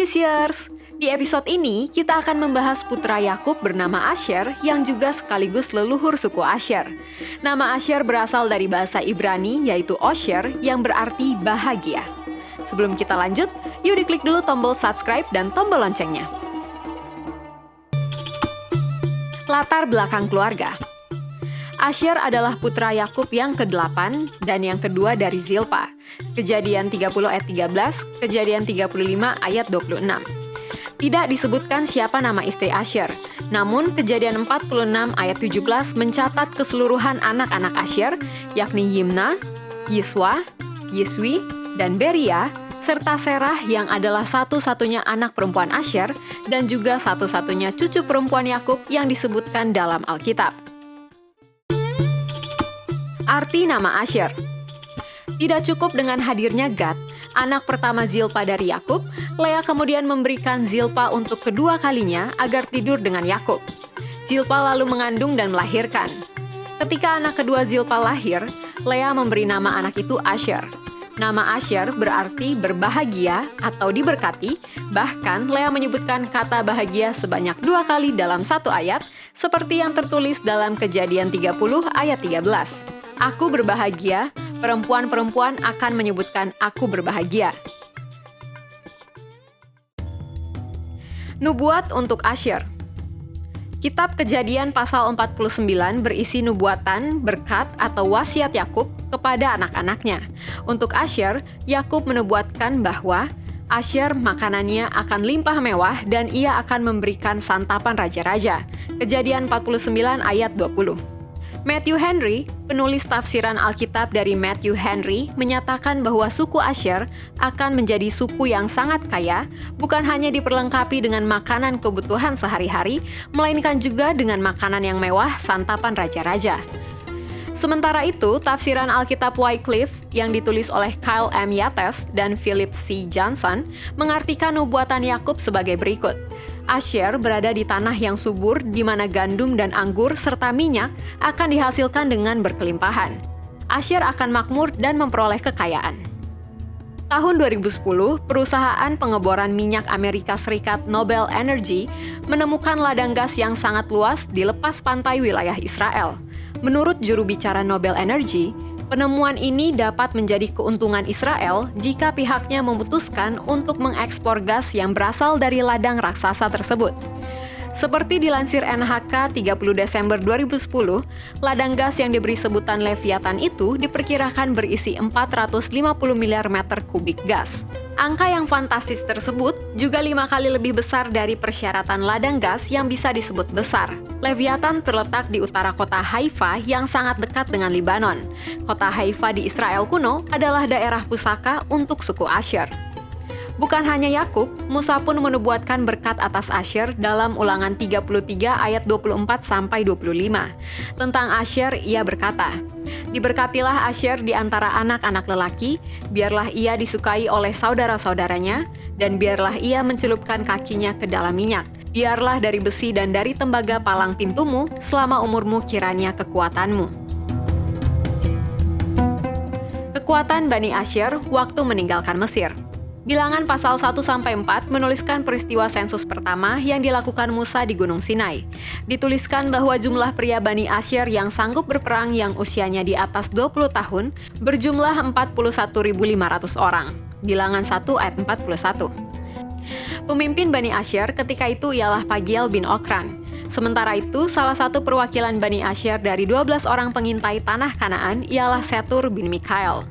Yesiers! Di episode ini, kita akan membahas putra Yakub bernama Asher yang juga sekaligus leluhur suku Asher. Nama Asher berasal dari bahasa Ibrani yaitu Osher yang berarti bahagia. Sebelum kita lanjut, yuk diklik dulu tombol subscribe dan tombol loncengnya. Latar belakang keluarga. Asher adalah putra Yakub yang ke-8 dan yang kedua dari Zilpa. Kejadian 30 ayat 13, Kejadian 35 ayat 26. Tidak disebutkan siapa nama istri Asher, namun Kejadian 46 ayat 17 mencatat keseluruhan anak-anak Asher, yakni Yimna, Yiswa, Yiswi, dan Beria, serta Serah yang adalah satu-satunya anak perempuan Asher dan juga satu-satunya cucu perempuan Yakub yang disebutkan dalam Alkitab. Arti nama Asher. Tidak cukup dengan hadirnya Gad, anak pertama Zilpa dari Yakub, Lea kemudian memberikan Zilpa untuk kedua kalinya agar tidur dengan Yakub. Zilpa lalu mengandung dan melahirkan. Ketika anak kedua Zilpa lahir, Lea memberi nama anak itu Asher. Nama Asher berarti berbahagia atau diberkati, bahkan Lea menyebutkan kata bahagia sebanyak 2 kali dalam satu ayat, seperti yang tertulis dalam Kejadian 30 ayat 13. Aku berbahagia, perempuan-perempuan akan menyebutkan aku berbahagia. Nubuat untuk Asher. Kitab Kejadian pasal 49 berisi nubuatan, berkat, atau wasiat Yakub kepada anak-anaknya. Untuk Asher, Yakub menubuatkan bahwa Asher makanannya akan limpah mewah dan ia akan memberikan santapan raja-raja. Kejadian 49 ayat 20. Matthew Henry, penulis tafsiran Alkitab dari Matthew Henry, menyatakan bahwa suku Asher akan menjadi suku yang sangat kaya, bukan hanya diperlengkapi dengan makanan kebutuhan sehari-hari, melainkan juga dengan makanan yang mewah santapan raja-raja. Sementara itu, tafsiran Alkitab Wycliffe yang ditulis oleh Kyle M. Yates dan Philip C. Johnson mengartikan nubuatan Yakub sebagai berikut. Asher berada di tanah yang subur di mana gandum dan anggur serta minyak akan dihasilkan dengan berkelimpahan. Asher akan makmur dan memperoleh kekayaan. Tahun 2010, perusahaan pengeboran minyak Amerika Serikat Nobel Energy menemukan ladang gas yang sangat luas di lepas pantai wilayah Israel. Menurut juru bicara Nobel Energy, penemuan ini dapat menjadi keuntungan Israel jika pihaknya memutuskan untuk mengekspor gas yang berasal dari ladang raksasa tersebut. Seperti dilansir NHK 30 Desember 2010, ladang gas yang diberi sebutan Leviathan itu diperkirakan berisi 450 miliar meter kubik gas. Angka yang fantastis tersebut juga 5 kali lebih besar dari persyaratan ladang gas yang bisa disebut besar. Leviathan terletak di utara kota Haifa yang sangat dekat dengan Libanon. Kota Haifa di Israel kuno adalah daerah pusaka untuk suku Asher. Bukan hanya Yakub, Musa pun menubuatkan berkat atas Asher dalam Ulangan 33 ayat 24-25. Tentang Asher, ia berkata, "Diberkatilah Asher di antara anak-anak lelaki, biarlah ia disukai oleh saudara-saudaranya, dan biarlah ia mencelupkan kakinya ke dalam minyak. Biarlah dari besi dan dari tembaga palang pintumu, selama umurmu kiranya kekuatanmu." Kekuatan Bani Asher waktu meninggalkan Mesir. Bilangan pasal 1-4 menuliskan peristiwa sensus pertama yang dilakukan Musa di Gunung Sinai. Dituliskan bahwa jumlah pria Bani Asher yang sanggup berperang yang usianya di atas 20 tahun berjumlah 41.500 orang. Bilangan 1 ayat 41. Pemimpin Bani Asher ketika itu ialah Pagiel bin Okran. Sementara itu, salah satu perwakilan Bani Asher dari 12 orang pengintai tanah Kanaan ialah Setur bin Mikael.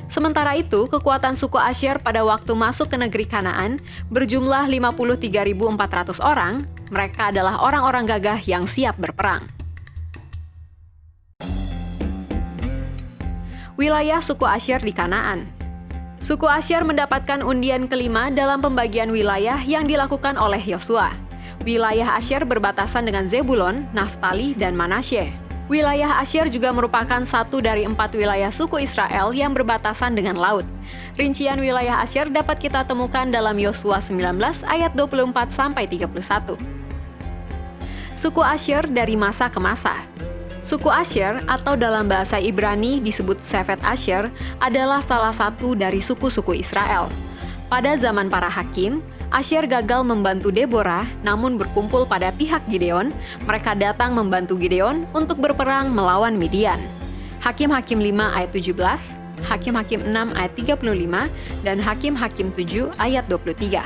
Sementara itu, kekuatan suku Asher pada waktu masuk ke negeri Kanaan berjumlah 53.400 orang. Mereka adalah orang-orang gagah yang siap berperang. Wilayah suku Asher di Kanaan. Suku Asher mendapatkan undian kelima dalam pembagian wilayah yang dilakukan oleh Yosua. Wilayah Asher berbatasan dengan Zebulon, Naftali, dan Manasye. Wilayah Asher juga merupakan satu dari 4 wilayah suku Israel yang berbatasan dengan laut. Rincian wilayah Asher dapat kita temukan dalam Yosua 19 ayat 24-31. Suku Asher dari masa ke masa. Suku Asher atau dalam bahasa Ibrani disebut Shevet Asher adalah salah satu dari suku-suku Israel. Pada zaman para hakim, Asher gagal membantu Deborah, namun berkumpul pada pihak Gideon. Mereka datang membantu Gideon untuk berperang melawan Midian. Hakim-Hakim 5 ayat 17, Hakim-Hakim 6 ayat 35, dan Hakim-Hakim 7 ayat 23.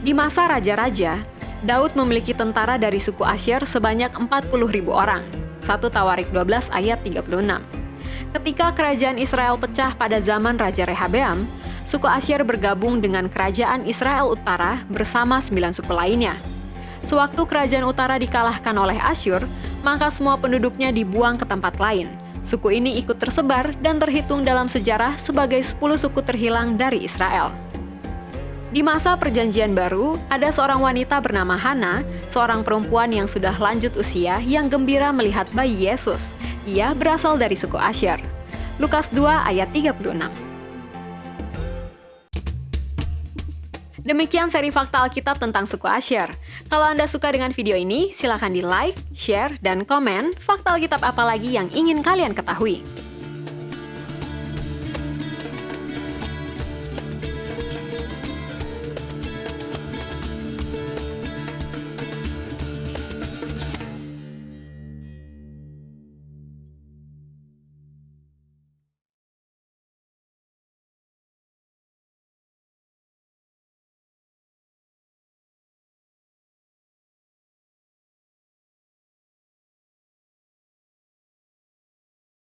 Di masa raja-raja, Daud memiliki tentara dari suku Asher sebanyak 40.000 orang. 1 Tawarik 12 ayat 36. Ketika kerajaan Israel pecah pada zaman Raja Rehabeam, suku Asyer bergabung dengan kerajaan Israel Utara bersama 9 suku lainnya. Sewaktu kerajaan utara dikalahkan oleh Asyur, maka semua penduduknya dibuang ke tempat lain. Suku ini ikut tersebar dan terhitung dalam sejarah sebagai 10 suku terhilang dari Israel. Di masa Perjanjian Baru, ada seorang wanita bernama Hana, seorang perempuan yang sudah lanjut usia yang gembira melihat bayi Yesus. Ia berasal dari suku Asyer. Lukas 2 ayat 36. Demikian seri Fakta Alkitab tentang suku Asyer. Kalau Anda suka dengan video ini, silakan di like, share, dan komen fakta Alkitab apa lagi yang ingin kalian ketahui.